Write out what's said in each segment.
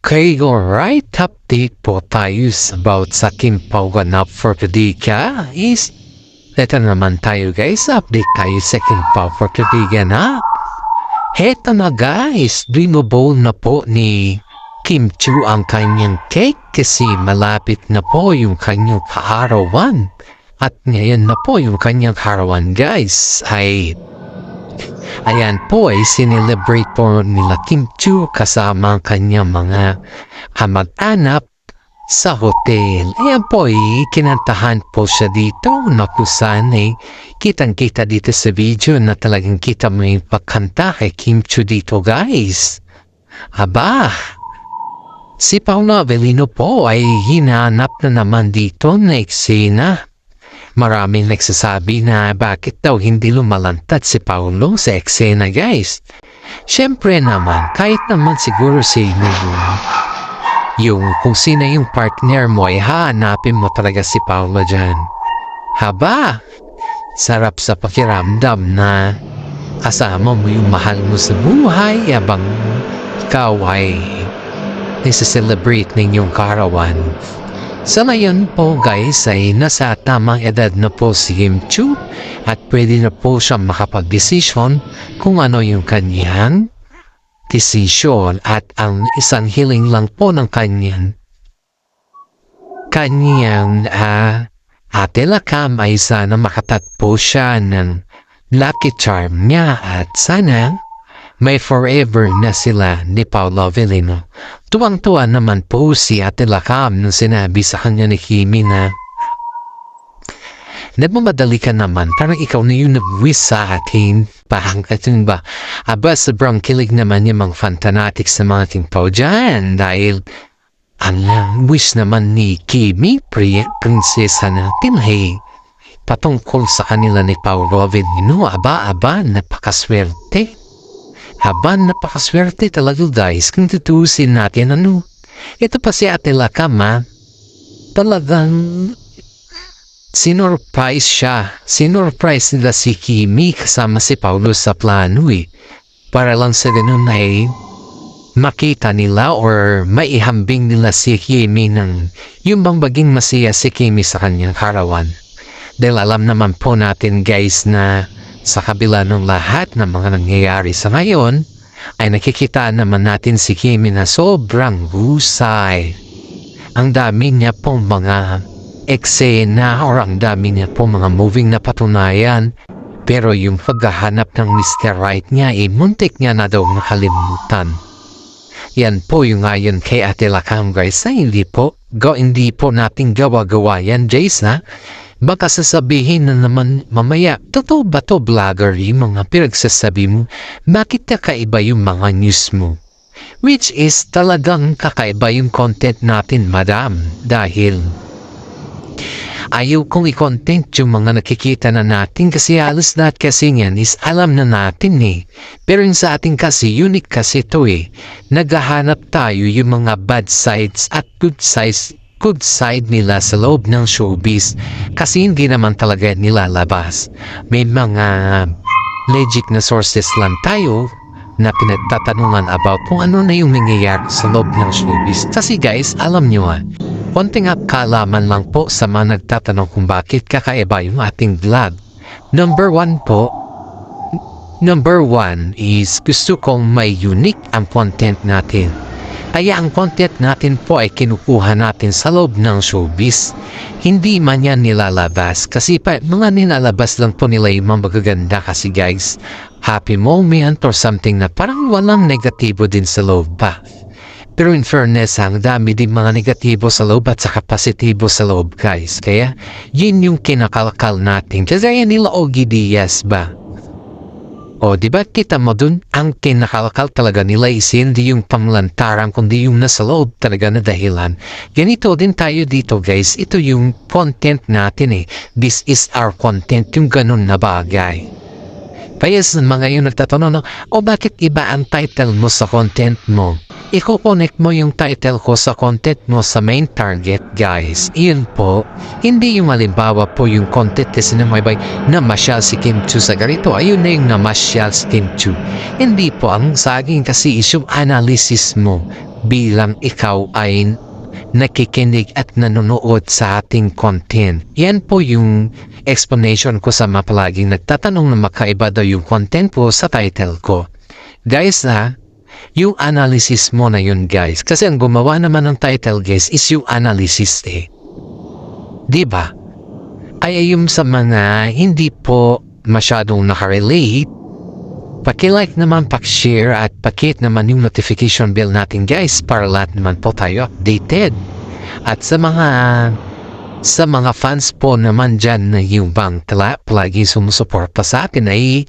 Okay, alright. Update po tayo about sa Kim Pao ganap for today guys. Ito naman tayo guys. Update tayo sa Kim Pao for today ganap. Heto na guys. Dreamable na po ni Kim Chiu ang kanyang cake kasi malapit na po yung kanyang kaarawan. At ngayon na po yung kanyang kaarawan guys ayan po ay sinelebrate po nila Kim Chiu kasama ang kanyang mga kamag-anak sa hotel. Ayan po ay kinantahan po siya dito na kusan ay kitang-kita dito sa video na talagang kita mo yung pagkanta kay Kim Chiu dito guys. Aba, si Paolo Avellino po ay hinanap na naman dito na eksena. Maraming nagsasabi na bakit daw hindi lumalantad si Paolo sa eksena guys. Siyempre naman, kahit naman siguro si yung kung sino yung partner mo ay hahanapin mo talaga si Paolo dyan. Haba, sarap sa pakiramdam na kasama mo yung mahal mo sa buhay habang ikaw ay nisa-celebrate ninyong kaarawan. Sa ngayon po guys ay nasa tamang edad na po si Kim Chiu at pwede na po siyang makapag-desisyon kung ano yung kanyang desisyon at ang isang hiling lang po ng kanyang Ate Lakam ay sana makatatpo siya ng lucky charm niya at sana may forever na sila ni Paolo Avellino. Tuwang-tuwa naman po si Ate Lakam nung sinabi sa kanya ni Kimi na nagmamadali ka naman, parang ikaw na yung nag-wish sa atin. Parang katun ba? Aba, sobrang kilig naman yung mga fantanatics sa mga Kim Pao dyan dahil ang wish naman ni Kimi, prinsesa natin, hey, patungkol sa kanila ni Paolo Avellino. Aba, napakaswerte. Haba, napakaswerte talaga guys kung tutusin natin ito pa si Ate Lakam talagang sinurprise siya. Sinurprise nila si Kimi kasama si Paolo sa plano para lang sa ganun ay makita nila or maihambing nila si Kimi ng yung bang baging masaya si Kimi sa kanyang karawan. Dahil alam naman po natin guys na sa kabila ng lahat ng mga nangyayari sa ngayon, ay nakikita naman natin si Kimi na sobrang husay. Ang dami niya pong mga eksena or ang dami niya pong mga moving na patunayan. Pero yung paghahanap ng Mr. Right niya, muntik niya na daw nakalimutan. Yan po yung ayon kay Ate Lakam guys na hindi po natin gawa-gawa yan Jace Baka sasabihin na naman mamaya, totoo ba to vlogger yung mga pinagsasabi mo? Bakit kakaiba yung mga news mo? Which is talagang kakaiba yung content natin madam. Dahil ayaw kong i-content yung mga nakikita na natin kasi halos lahat kasi yan is alam na natin Pero yung sa atin kasi unique kasi ito Naghahanap tayo yung mga bad sides at good side nila sa loob ng showbiz kasi hindi naman talaga nilalabas. May mga legit na sources lang tayo na pinagtatanungan about kung ano na yung nangyayari sa loob ng showbiz. Kasi guys, alam nyo konting kaalaman lang po sa mga nagtatanong kung bakit kakaiba yung ating vlog. Number one is gusto kong may unique ang content natin. Kaya ang content natin po ay kinukuha natin sa loob ng showbiz. Hindi man yan nilalabas kasi mga nilalabas lang po nila yung mga magaganda kasi guys, happy moment or something na parang walang negatibo din sa loob pa. Pero in fairness, ang dami din mga negatibo sa loob at saka positibo sa loob guys. Kaya yun yung kinakalkal natin. Kasi yan nila Ogie Diaz ba? O diba kita mo dun, ang kinakalkal talaga nila is hindi yung pamlantaran kundi yung nasa loob talaga na dahilan. Ganito din tayo dito guys, ito yung content natin This is our content, yung ganun na bagay. Kaya sa mga yung nagtatanong, bakit iba ang title mo sa content mo? Iko-connect mo yung title ko sa content mo sa main target guys. Iyon po, hindi yung halimbawa po yung content kasi namasyal si Kim Chiu sa ganito. Ayun na yung namasyal si Kim Chiu. Hindi po ang saging kasi issue analysis mo. bilang ikaw ay nakikinig at nanonood sa ating content. Yan po yung explanation ko sa mga palaging nagtatanong na makaiba daw yung content po sa title ko. Guys yung analysis mo na yun guys. Kasi ang gumawa naman ng title guys is yung analysis Diba? Kaya yung sa mga hindi po masyadong nakarelate, paki-like naman, paki-share at paki-hit naman yung notification bell natin guys para lahat naman po tayo updated. At sa mga fans po naman dyan na yung bang palagi sumusuporta sa akin ay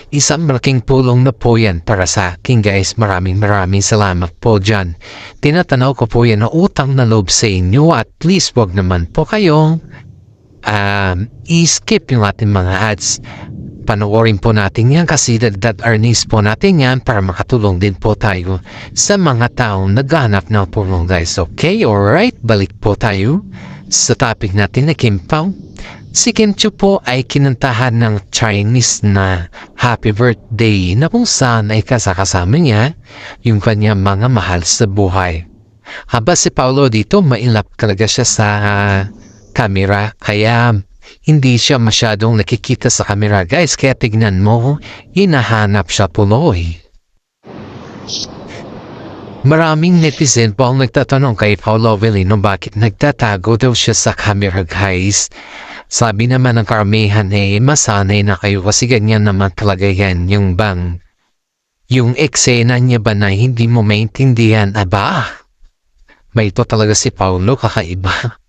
isang malaking tulong na po yan para sa akin guys. Maraming salamat po dyan. Tinatanaw ko po yan na utang na loob sa inyo at please wag naman po kayong i-skip yung ating mga ads. Panoorin po natin yan kasi dagdag earnings po natin yan para makatulong din po tayo sa mga taong naghahanap ng tulong guys. Okay, alright, balik po tayo sa topic natin na Kim Pao. Si Kim Chiu po ay kinantahan ng Chinese na happy birthday na kung saan ay kasama niya yung kanyang mga mahal sa buhay. Haba si Paolo dito, mailap talaga siya sa camera kaya hindi siya masyadong nakikita sa camera guys, kaya tignan mo, hinahanap siya tuloy. Maraming netizen po ang nagtatanong kay Paolo Avellino bakit nagtatago daw siya sa camera guys. Sabi naman ng karamihan masanay na kayo kasi ganyan naman talaga yan yung eksena niya ba na hindi mo maintindihan, may ito talaga si Paolo kakaiba.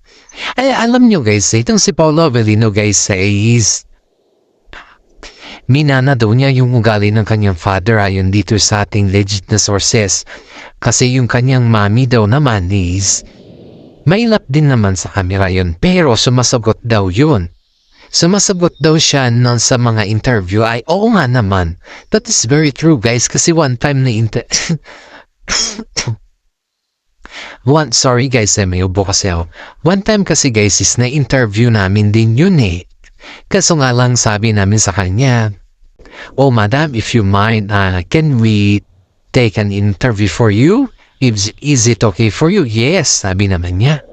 Ay, alam nyo guys, itong si Paolo Avellino guys is minana daw niya yung ugali ng kanyang father ayon dito sa ating legit na sources. Kasi yung kanyang mami daw naman is mailap din naman sa camera yun, pero sumasagot daw yun. Sumasagot daw siya sa mga interview ay oo nga naman. That is very true guys kasi one time na sorry guys, may ubo kasi ako. One time kasi guys is na-interview namin din yun Kaso nga lang sabi namin sa kanya, oh madam, if you mind, can we take an interview for you? Is it okay for you? Yes, sabi naman niya.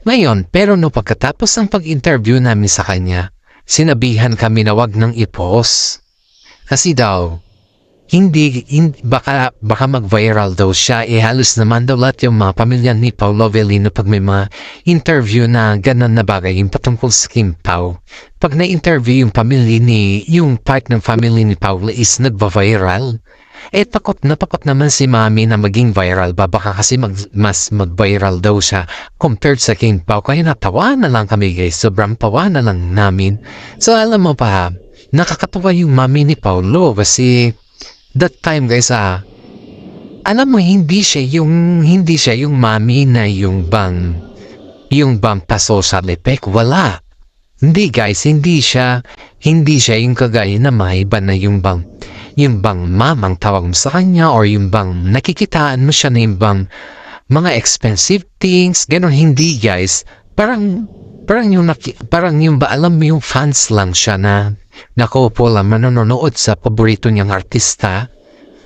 Ngayon, pero no pagkatapos ng pag-interview namin sa kanya, sinabihan kami na wag nang i-post. Kasi daw, baka mag-viral daw siya. Halos naman daw lahat yung mga pamilya ni Paolo Avellino pag may mga interview na ganun na bagay yung patungkol sa Kim Pao. Pag na-interview yung yung part ng family ni Paolo is nagva-viral. Takot naman si mami na maging viral ba? Baka kasi mas mag-viral daw siya compared sa Kim Pao. Kaya natawa na lang kami guys. Sobrang tawa na lang namin. So alam mo pa, nakakatawa yung mami ni Paolo kasi that time guys alam mo hindi siya yung mami na yung bang pa-social effect, wala. Hindi guys, hindi siya yung kagaya na may iba na yung bang mamang tawag mo sa kanya or yung bang nakikitaan mo siya na yung bang mga expensive things, ganun. Hindi guys, parang yung ba alam mo yung fans lang siya na nakaupo lang manonood sa paborito niyang artista.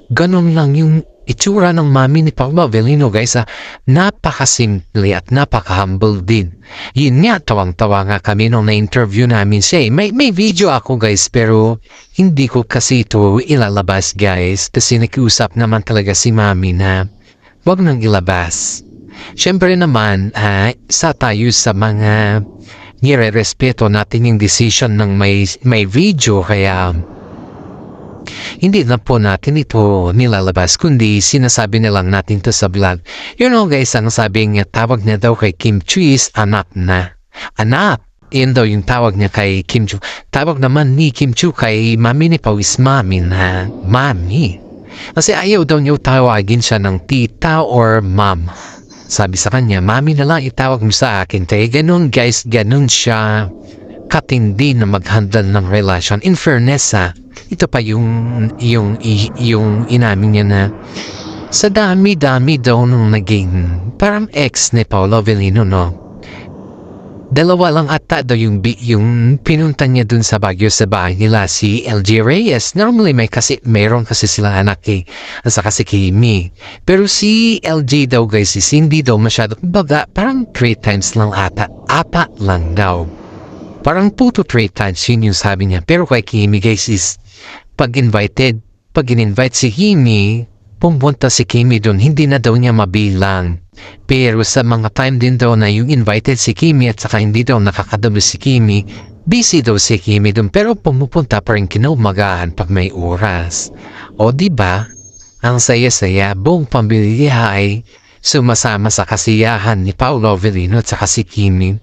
Ganun lang yung itsura ng mami ni Paolo Avellino guys. Napakasimple at napaka-humble din. Yun nga, tawang-tawa nga kami nung na-interview namin siya. May video ako guys pero hindi ko kasi ito ilalabas guys. Kasi nakiusap naman talaga si mami na wag nang ilabas. Siyempre naman, sa tayo sa mga nire-respeto natin yung decision ng may video kaya hindi na po natin ito nilalabas kundi sinasabi na lang natin to sa vlog. You know guys, ang sabi niya tawag niya daw kay Kim Chiu is anak na. Anak! Yun daw yung tawag niya kay Kim Chiu. Tawag naman ni Kim Chiu kay mami ni Pao is mami na mami. Kasi ayaw daw niya tawagin siya ng tita or mom. Sabi sa kanya, mami na lang itawag mo sa akin. Kaya ganun guys, ganun siya katindi na mag-handle ng relasyon. In fairness ito pa yung inamin niya na sa dami-dami daw nung naging parang ex ni Paolo Avellino, no? Dalawa lang ata daw yung pinunta niya dun sa Baguio sa bahay nila si LG Reyes. Normally meron kasi sila anak at saka si Kimi. Pero si LG daw guys is hindi daw masyado. Baga parang 3 times lang ata. Apat lang daw. Parang 2 to 3 times yun yung sabi niya. Pero kay Kimi guys is pag in-invite si Kimi, pumunta si Kimi dun, hindi na daw niya mabilang. Pero sa mga time din daw na yung invited si Kimi at saka hindi daw nakakadalo si Kimi, busy daw si Kimi dun pero pumupunta pa rin kinaumagahan pag may oras. O diba, ang saya-saya buong pamilya ay sumasama sa kasiyahan ni Paolo Avellino at saka si Kimi.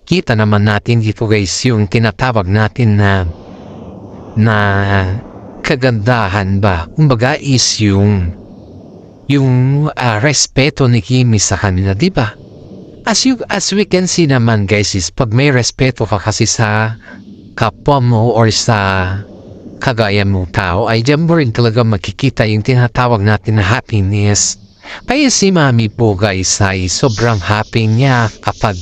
Kita naman natin dito guys yung tinatawag natin na kagandahan ba. Kumbaga is yung respeto ni Kimi sa kanila, di ba? As we can see naman guys is pag may respeto ka kasi sa kapwa mo or sa kagaya mo tao ay diyan mo rin talaga makikita yung tinatawag natin na happiness. Kaya si Mami po guys ay sobrang happy niya kapag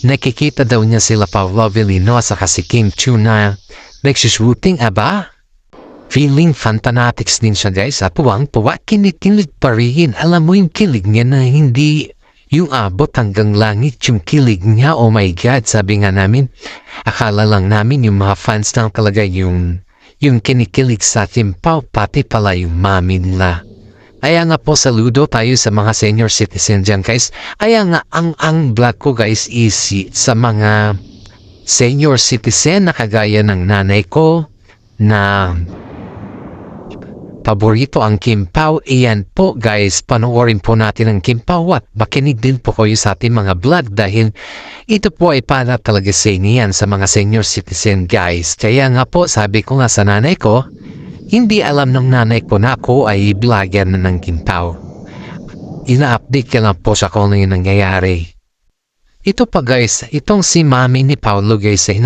nakikita daw niya sila Paolo Avellino at saka si Kim Chiu na nagsushooting aba. Feeling fantanatics din siya guys at puwang-puwa, kinikilig pa rin. Alam mo yung kilig niya na hindi yung abot hanggang langit yung kilig niya. Oh my God, sabi nga namin, akala lang namin yung mga fans lang talaga yung kinikilig sa Timpaw, pati pala yung mami nila. Kaya nga po saludo tayo sa mga senior citizen dyan guys. Kaya nga ang vlog ko guys is sa mga senior citizen na kagaya ng nanay ko na paborito ang Kimpaw. Iyan po guys, panoorin po natin ang Kimpaw at makinig din po kayo sa ating mga vlog dahil ito po ay para talaga sa inyo sa mga senior citizen guys. Kaya nga po sabi ko nga sa nanay ko, hindi alam ng nanay ko na ako ay vlogger na ng Kimpaw. Ina-update ka lang po sa kung ano yung nangyayari. Ito pa guys, itong si Mami ni Paolo guys ay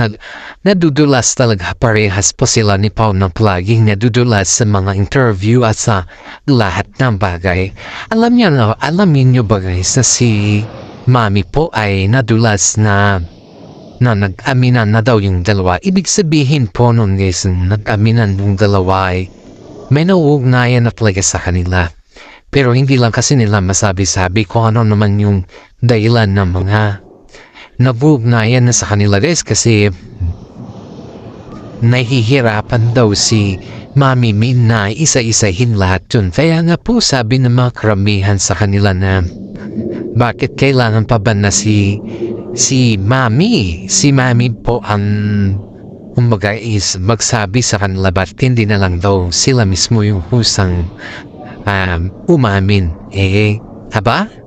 nadudulas talaga, parehas po sila ni Paolo ng laging nadudulas sa mga interview at sa lahat ng bagay. Alam niyo ba guys na si Mami po ay nadulas na nag-aminan na daw yung dalawa. Ibig sabihin po nun guys, nag-aminan yung dalawa ay may nauugnayan na talaga sa kanila. Pero hindi lang kasi nila masabi-sabi kung ano naman yung dahilan ng mga nabugnayan na sa kanila guys kasi nahihirapan daw si Mami Min na isa-isahin lahat yun. Kaya nga po sabi ng mga karamihan sa kanila na bakit kailangan pa ba na si Mami? Si Mami po ang kumbaga is magsabi sa kanila ba't hindi na lang daw sila mismo yung husang umamin. Haba?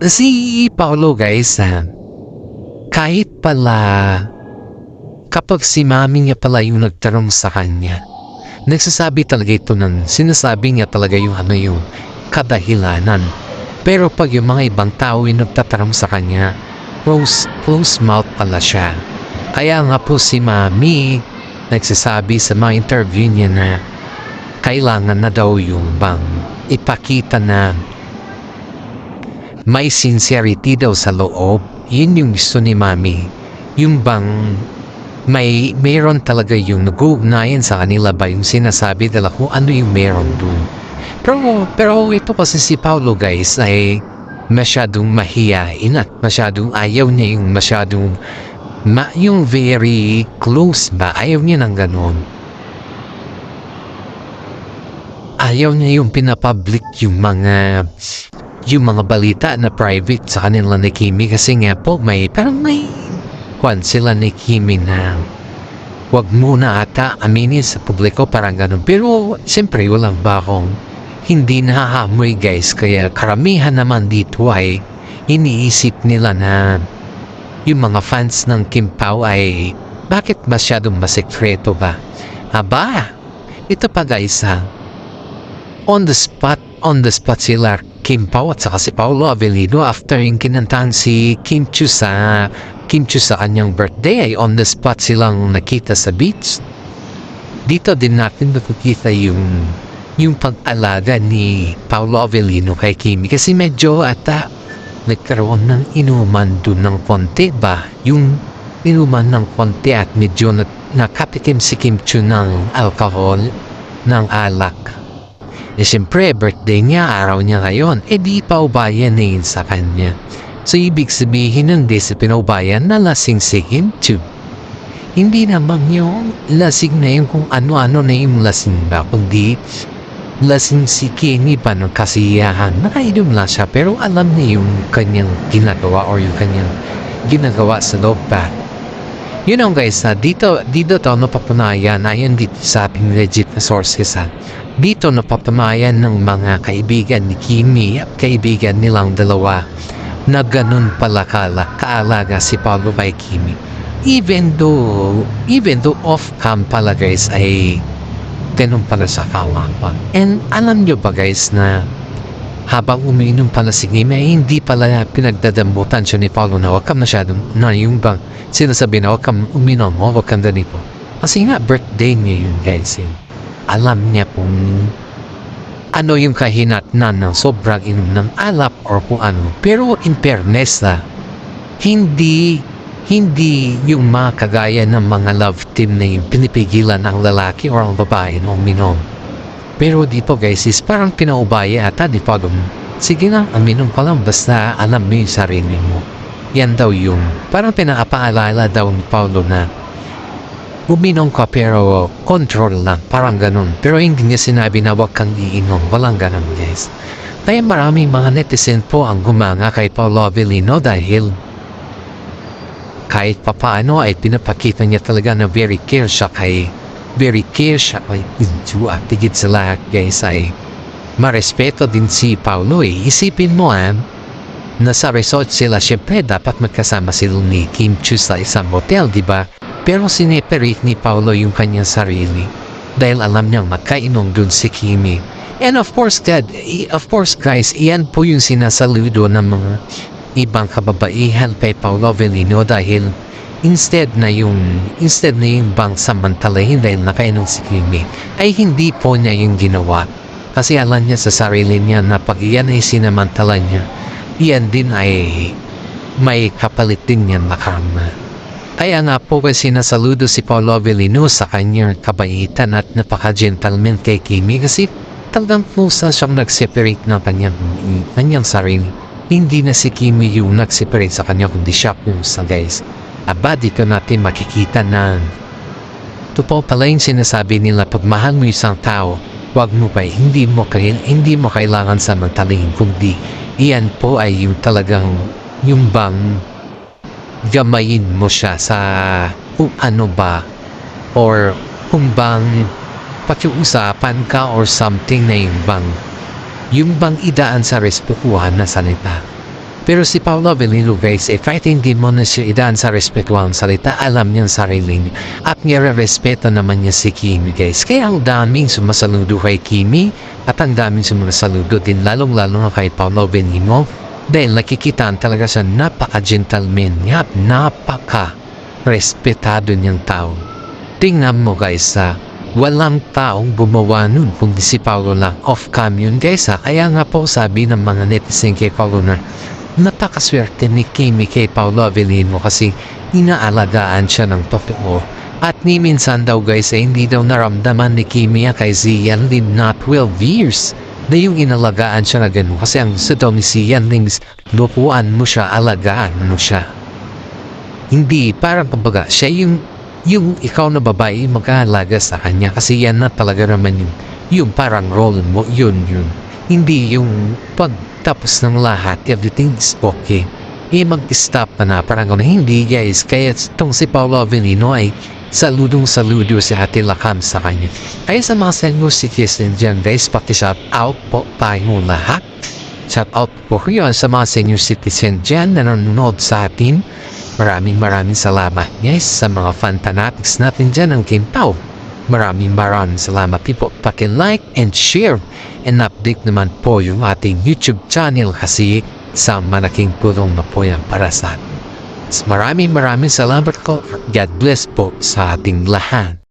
Si Paolo guys, kahit pala kapag si Mami niya pala yung nagtanong sa kanya, nagsasabi talaga ito sinasabi niya talaga yung yung kadahilanan. Pero pag yung mga ibang tao yung nagtatanong sa kanya, close mouth pala siya. Kaya nga po si Mami nagsasabi sa mga interview niya na kailangan na daw yung bang ipakita na may sincerity daw sa loob. Yun yung gusto ni Mami. Yung bang mayroon talaga yung nag-uugnayan sa kanila ba yung sinasabi nila kung ano yung meron dun. Pero ito kasi si Paolo guys ay masyadong mahiyain at masyadong ayaw niya yung masyadong yung very close ba. Ayaw niya ng ganon. Ayaw niya yung pinapublic yung mga balita na private sa kanila ni Kimi kasi nga po parang may sila ni Kimi na wag muna ata aminin sa publiko parang ganun. Pero siyempre walang bakong hindi nahahamoy guys kaya karamihan naman dito ay iniisip nila na yung mga fans ng Kimpaw ay bakit masyadong masekreto ba? Aba, ito pa guys on the spot sila Kimpaw at saka si Paolo Avellino after yung kinantahan si Kim Chiu sa kanyang birthday ay on the spot silang nakita sa beach. Dito din natin nakikita yung pag-alaga ni Paolo Avellino kay Kimi kasi medyo nagkaroon ng inuman dun ng konti ba? Yung inuman ng konti at medyo nakatikim si Kim Chu ng alcohol, ng alak. Siyempre, birthday niya, araw niya ngayon, di paubayan na yun sa kanya. So, ibig sabihin hindi sa pinaubayan na lasing si Kim Chu. Hindi naman yung lasing na yung kung ano-ano na yung lasing ba, kundi lasing si Kimi pa ng kasiyahan. Nakainom lang siya pero alam niya yung kanyang ginagawa or yung kanyang ginagawa sa loob pa. You know guys, dito napapanayan ayon dito sa ating legit na sources dito napapanayan ng mga kaibigan ni Kimi at kaibigan nilang dalawa na ganun pala kaalaga si Paulo kay Kimi. Even though off-cam pala guys ay ganun pala sa kawapan. And alam nyo ba guys na habang umiinom pala si Kimi ay hindi pala pinagdadambutan siya ni Paulo na huwag ka masyadong na yung bang sinasabi na huwag ka uminom mo, huwag ka ganito. Kasi nga birthday niya yun guys. Alam niya kung ano yung kahinatnan ng sobrang inom ng alak or kung ano. Pero in fairness hindi yung mga kagaya ng mga love team na yung pinipigilan ang lalaki o ang babae na uminom. Pero dito guys is parang pinaubaya ata di pa dun. Sige na, uminom ka lang basta alam mo yung sarili mo. Yan daw yung parang pinapaalala daw ni Paulo na uminom ka pero control lang, parang ganun. Pero hindi niya sinabi na huwag kang iinom, walang ganun guys. Kaya maraming mga netizen po ang gumanga kay Paulo Avellino dahil kahit papaano ay pinapakita niya talaga na very care siya kay Inju at tigit sa lahat guys ay marespeto din si Paulo Isipin mo na sa resort sila syempre dapat magkasama sila ni Kim Chu sa isang hotel, di ba? Pero sineperate ni Paulo yung kanyang sarili dahil alam niyang magkainom dun si Kimi. And of course guys, iyan po yung sinasaludo ng mga ibang kababaihan kay Paulo Avellino dahil instead na yung bang samantalahin dahil nakainom si Kimi ay hindi po niya yung ginawa kasi alam niya sa sarili niya na pag iyan ay sinamantala niya, iyan din ay may kapalit din niya na karma. Kaya nga po kasi sinasaludo si Paulo Avellino sa kanyang kabaitan at napaka-gentleman kay Kimi kasi talagang pusa siyang nag-separate ng kanyang sarili. Hindi na si Kimi yung nag-separate sa kanya kundi siya pusa guys. Aba dito natin makikita na totoo pala yung sinasabi nila pag mahal mo isang tao, wag mo pa hindi mo kailangan samantalahin kundi iyan po ay yung talagang yung bang gamayin mo siya sa kung ano ba or kung bang pakiusapan ka or something na yung bang idaan sa respetuhan na salita. Pero si Paulo Avellino guys, kahit hindi mo na siya idaan sa respetuhan salita, alam niyang sarili niya at nire-respeto naman niya si Kimi guys. Kaya ang daming sumasaludo kay Kimi at ang daming sumasaludo din lalong-lalo na kay Paulo Avellino dahil nakikitaan talaga siya napaka-gentleman niya at napaka-respetado niyang tao. Tingnan mo guys walang taong gumawa nun kundi si Paulo lang. Off-cam yun guys Kaya nga po sabi ng mga netizen kay Paulo na napakaswerte ni Kimi kay Paulo Avellino kasi inaalagaan siya ng totoo. At ni minsan daw guys hindi daw naramdaman ni Kimi kay Zian Lim na 12 years na yung inalagaan siya na gano'n. Kasi ang gusto daw ni Zian Lim is lupuan mo siya, alagaan mo siya. Hindi, parang kumbaga siya yung ikaw na babae mag-aalaga sa kanya kasi yan na talaga naman yung parang role mo, yun. Hindi yung pagtapos ng lahat, everything is okay. Mag-stop na parang gano'n. Hindi guys, kaya itong si Paulo Avellino ay saludo si Ate Lakam sa kanya. Kaya sa mga senior citizen dyan guys, paki-shout out po tayo lahat. Shout out po yun sa mga senior citizen dyan na nanonood sa atin. Maraming salamat guys sa mga fan fanatics natin dyan ng Kim Pao. Maraming salamat po. Paki-like and share and update naman po yung ating YouTube channel kasi sa malaking tulong na po yan para sa atin. Maraming salamat po. God bless po sa ating lahat.